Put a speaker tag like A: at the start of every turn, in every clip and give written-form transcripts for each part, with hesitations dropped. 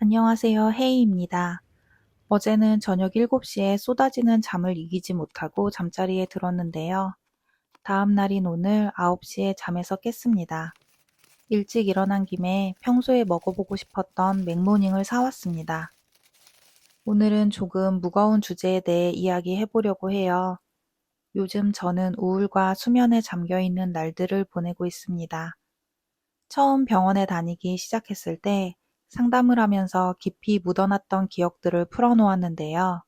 A: 안녕하세요. 헤이입니다. 어제는 저녁 7시에 쏟아지는 잠을 이기지 못하고 잠자리에 들었는데요. 다음 날인 오늘 9시에 잠에서 깼습니다. 일찍 일어난 김에 평소에 먹어보고 싶었던 맥모닝을 사왔습니다. 오늘은 조금 무거운 주제에 대해 이야기해보려고 해요. 요즘 저는 우울과 수면에 잠겨있는 날들을 보내고 있습니다. 처음 병원에 다니기 시작했을 때 상담을 하면서 깊이 묻어놨던 기억들을 풀어놓았는데요.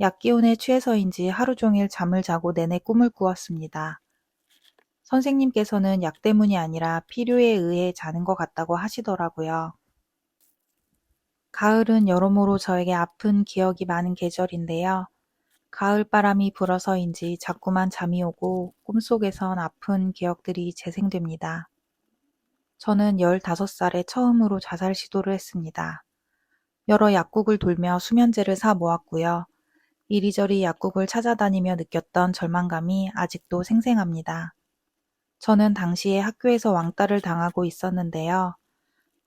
A: 약 기운에 취해서인지 하루 종일 잠을 자고 내내 꿈을 꾸었습니다. 선생님께서는 약 때문이 아니라 필요에 의해 자는 것 같다고 하시더라고요. 가을은 여러모로 저에게 아픈 기억이 많은 계절인데요. 가을바람이 불어서인지 자꾸만 잠이 오고 꿈속에선 아픈 기억들이 재생됩니다. 저는 15살에 처음으로 자살 시도를 했습니다. 여러 약국을 돌며 수면제를 사 모았고요. 이리저리 약국을 찾아다니며 느꼈던 절망감이 아직도 생생합니다. 저는 당시에 학교에서 왕따를 당하고 있었는데요.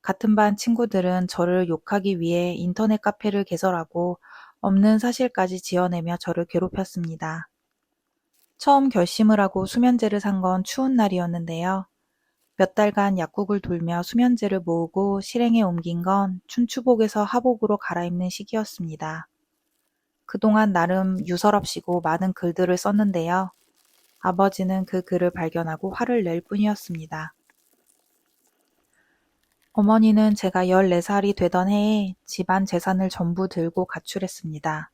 A: 같은 반 친구들은 저를 욕하기 위해 인터넷 카페를 개설하고 없는 사실까지 지어내며 저를 괴롭혔습니다. 처음 결심을 하고 수면제를 산 건 추운 날이었는데요. 몇 달간 약국을 돌며 수면제를 모으고 실행에 옮긴 건 춘추복에서 하복으로 갈아입는 시기였습니다. 그동안 나름 유서럽시고 많은 글들을 썼는데요. 아버지는 그 글을 발견하고 화를 낼 뿐이었습니다. 어머니는 제가 14살이 되던 해에 집안 재산을 전부 들고 가출했습니다.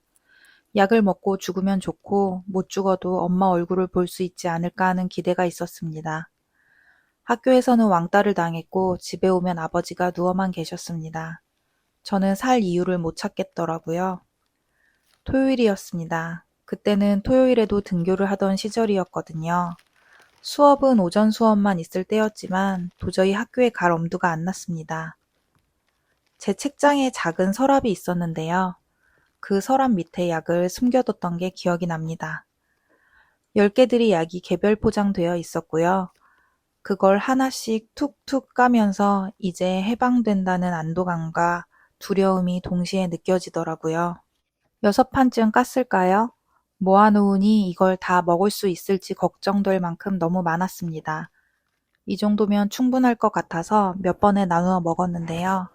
A: 약을 먹고 죽으면 좋고 못 죽어도 엄마 얼굴을 볼 수 있지 않을까 하는 기대가 있었습니다. 학교에서는 왕따를 당했고 집에 오면 아버지가 누워만 계셨습니다. 저는 살 이유를 못 찾겠더라고요. 토요일이었습니다. 그때는 토요일에도 등교를 하던 시절이었거든요. 수업은 오전 수업만 있을 때였지만 도저히 학교에 갈 엄두가 안 났습니다. 제 책장에 작은 서랍이 있었는데요. 그 서랍 밑에 약을 숨겨뒀던 게 기억이 납니다. 10개들이 약이 개별 포장되어 있었고요. 그걸 하나씩 툭툭 까면서 이제 해방된다는 안도감과 두려움이 동시에 느껴지더라고요. 6판쯤 깠을까요? 모아놓으니 이걸 다 먹을 수 있을지 걱정될 만큼 너무 많았습니다. 이 정도면 충분할 것 같아서 몇 번에 나누어 먹었는데요.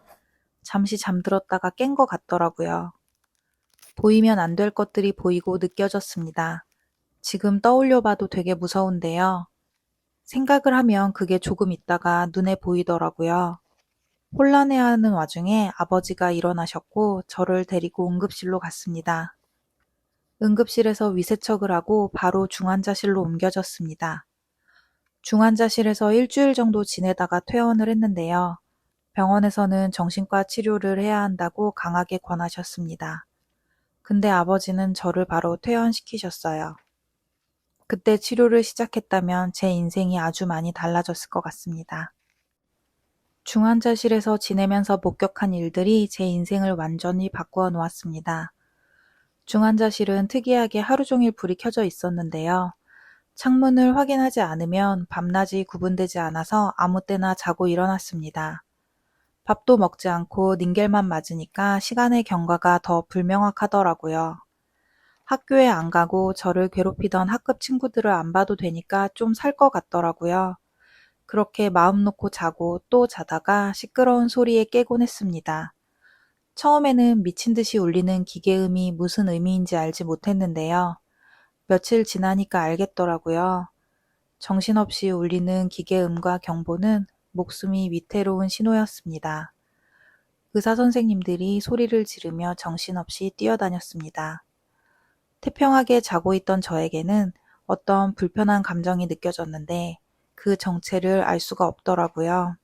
A: 잠시 잠들었다가 깬 것 같더라고요. 보이면 안 될 것들이 보이고 느껴졌습니다. 지금 떠올려 봐도 되게 무서운데요. 생각을 하면 그게 조금 있다가 눈에 보이더라고요. 혼란해하는 와중에 아버지가 일어나셨고 저를 데리고 응급실로 갔습니다. 응급실에서 위세척을 하고 바로 중환자실로 옮겨졌습니다. 중환자실에서 일주일 정도 지내다가 퇴원을 했는데요. 병원에서는 정신과 치료를 해야 한다고 강하게 권하셨습니다. 근데 아버지는 저를 바로 퇴원시키셨어요. 그때 치료를 시작했다면 제 인생이 아주 많이 달라졌을 것 같습니다. 중환자실에서 지내면서 목격한 일들이 제 인생을 완전히 바꾸어 놓았습니다. 중환자실은 특이하게 하루 종일 불이 켜져 있었는데요. 창문을 확인하지 않으면 밤낮이 구분되지 않아서 아무 때나 자고 일어났습니다. 밥도 먹지 않고 닌겔만 맞으니까 시간의 경과가 더 불명확하더라고요. 학교에 안 가고 저를 괴롭히던 학급 친구들을 안 봐도 되니까 좀 살 것 같더라고요. 그렇게 마음 놓고 자고 또 자다가 시끄러운 소리에 깨곤 했습니다. 처음에는 미친 듯이 울리는 기계음이 무슨 의미인지 알지 못했는데요. 며칠 지나니까 알겠더라고요. 정신없이 울리는 기계음과 경보는 목숨이 위태로운 신호였습니다. 의사 선생님들이 소리를 지르며 정신없이 뛰어다녔습니다. 태평하게 자고 있던 저에게는 어떤 불편한 감정이 느껴졌는데 그 정체를 알 수가 없더라고요.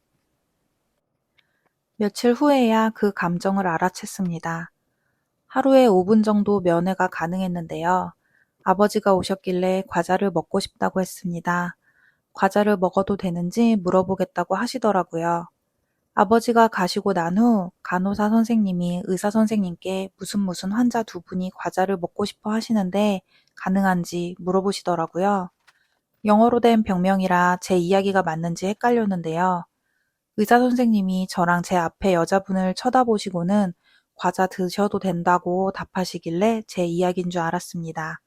A: 며칠 후에야 그 감정을 알아챘습니다. 하루에 5분 정도 면회가 가능했는데요. 아버지가 오셨길래 과자를 먹고 싶다고 했습니다. 과자를 먹어도 되는지 물어보겠다고 하시더라고요. 아버지가 가시고 난 후 간호사 선생님이 의사 선생님께 무슨 환자 두 분이 과자를 먹고 싶어 하시는데 가능한지 물어보시더라고요. 영어로 된 병명이라 제 이야기가 맞는지 헷갈렸는데요. 의사 선생님이 저랑 제 앞에 여자분을 쳐다보시고는 과자 드셔도 된다고 답하시길래 제 이야기인 줄 알았습니다.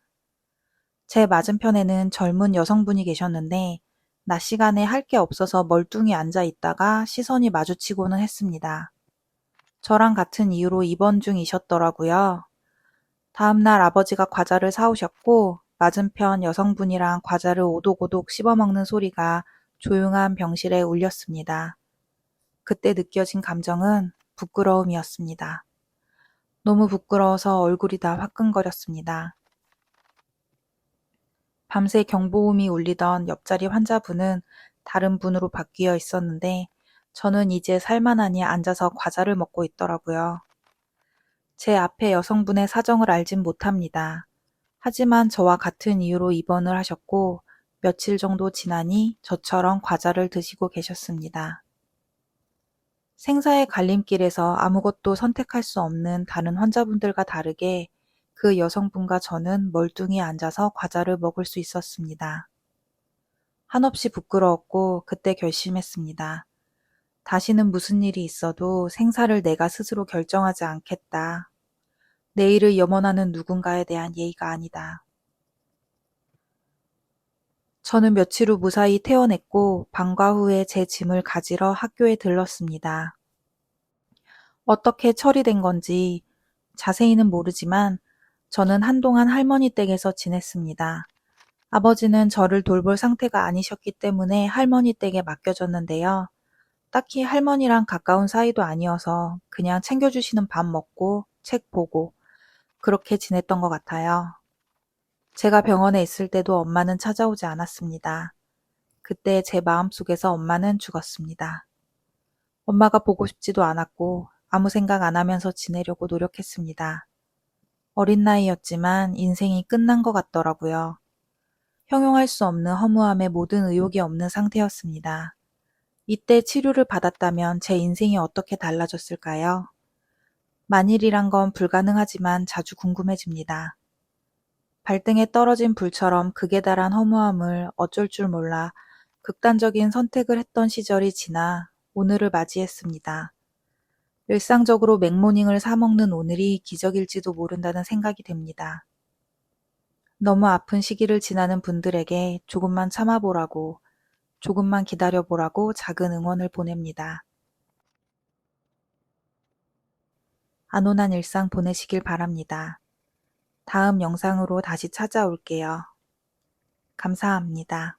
A: 제 맞은편에는 젊은 여성분이 계셨는데 낮 시간에 할 게 없어서 멀뚱히 앉아 있다가 시선이 마주치고는 했습니다. 저랑 같은 이유로 입원 중이셨더라고요. 다음날 아버지가 과자를 사오셨고 맞은편 여성분이랑 과자를 오독오독 씹어먹는 소리가 조용한 병실에 울렸습니다. 그때 느껴진 감정은 부끄러움이었습니다. 너무 부끄러워서 얼굴이 다 화끈거렸습니다. 밤새 경보음이 울리던 옆자리 환자분은 다른 분으로 바뀌어 있었는데 저는 이제 살만하니 앉아서 과자를 먹고 있더라고요. 제 앞에 여성분의 사정을 알진 못합니다. 하지만 저와 같은 이유로 입원을 하셨고 며칠 정도 지나니 저처럼 과자를 드시고 계셨습니다. 생사의 갈림길에서 아무것도 선택할 수 없는 다른 환자분들과 다르게 그 여성분과 저는 멀뚱히 앉아서 과자를 먹을 수 있었습니다. 한없이 부끄러웠고 그때 결심했습니다. 다시는 무슨 일이 있어도 생사를 내가 스스로 결정하지 않겠다. 내일을 염원하는 누군가에 대한 예의가 아니다. 저는 며칠 후 무사히 퇴원했고 방과 후에 제 짐을 가지러 학교에 들렀습니다. 어떻게 처리된 건지 자세히는 모르지만 저는 한동안 할머니 댁에서 지냈습니다. 아버지는 저를 돌볼 상태가 아니셨기 때문에 할머니 댁에 맡겨졌는데요. 딱히 할머니랑 가까운 사이도 아니어서 그냥 챙겨주시는 밥 먹고 책 보고 그렇게 지냈던 것 같아요. 제가 병원에 있을 때도 엄마는 찾아오지 않았습니다. 그때 제 마음속에서 엄마는 죽었습니다. 엄마가 보고 싶지도 않았고 아무 생각 안 하면서 지내려고 노력했습니다. 어린 나이였지만 인생이 끝난 것 같더라고요. 형용할 수 없는 허무함에 모든 의욕이 없는 상태였습니다. 이때 치료를 받았다면 제 인생이 어떻게 달라졌을까요? 만일이란 건 불가능하지만 자주 궁금해집니다. 발등에 떨어진 불처럼 극에 달한 허무함을 어쩔 줄 몰라 극단적인 선택을 했던 시절이 지나 오늘을 맞이했습니다. 일상적으로 맥모닝을 사 먹는 오늘이 기적일지도 모른다는 생각이 듭니다. 너무 아픈 시기를 지나는 분들에게 조금만 참아보라고, 조금만 기다려보라고 작은 응원을 보냅니다. 안온한 일상 보내시길 바랍니다. 다음 영상으로 다시 찾아올게요. 감사합니다.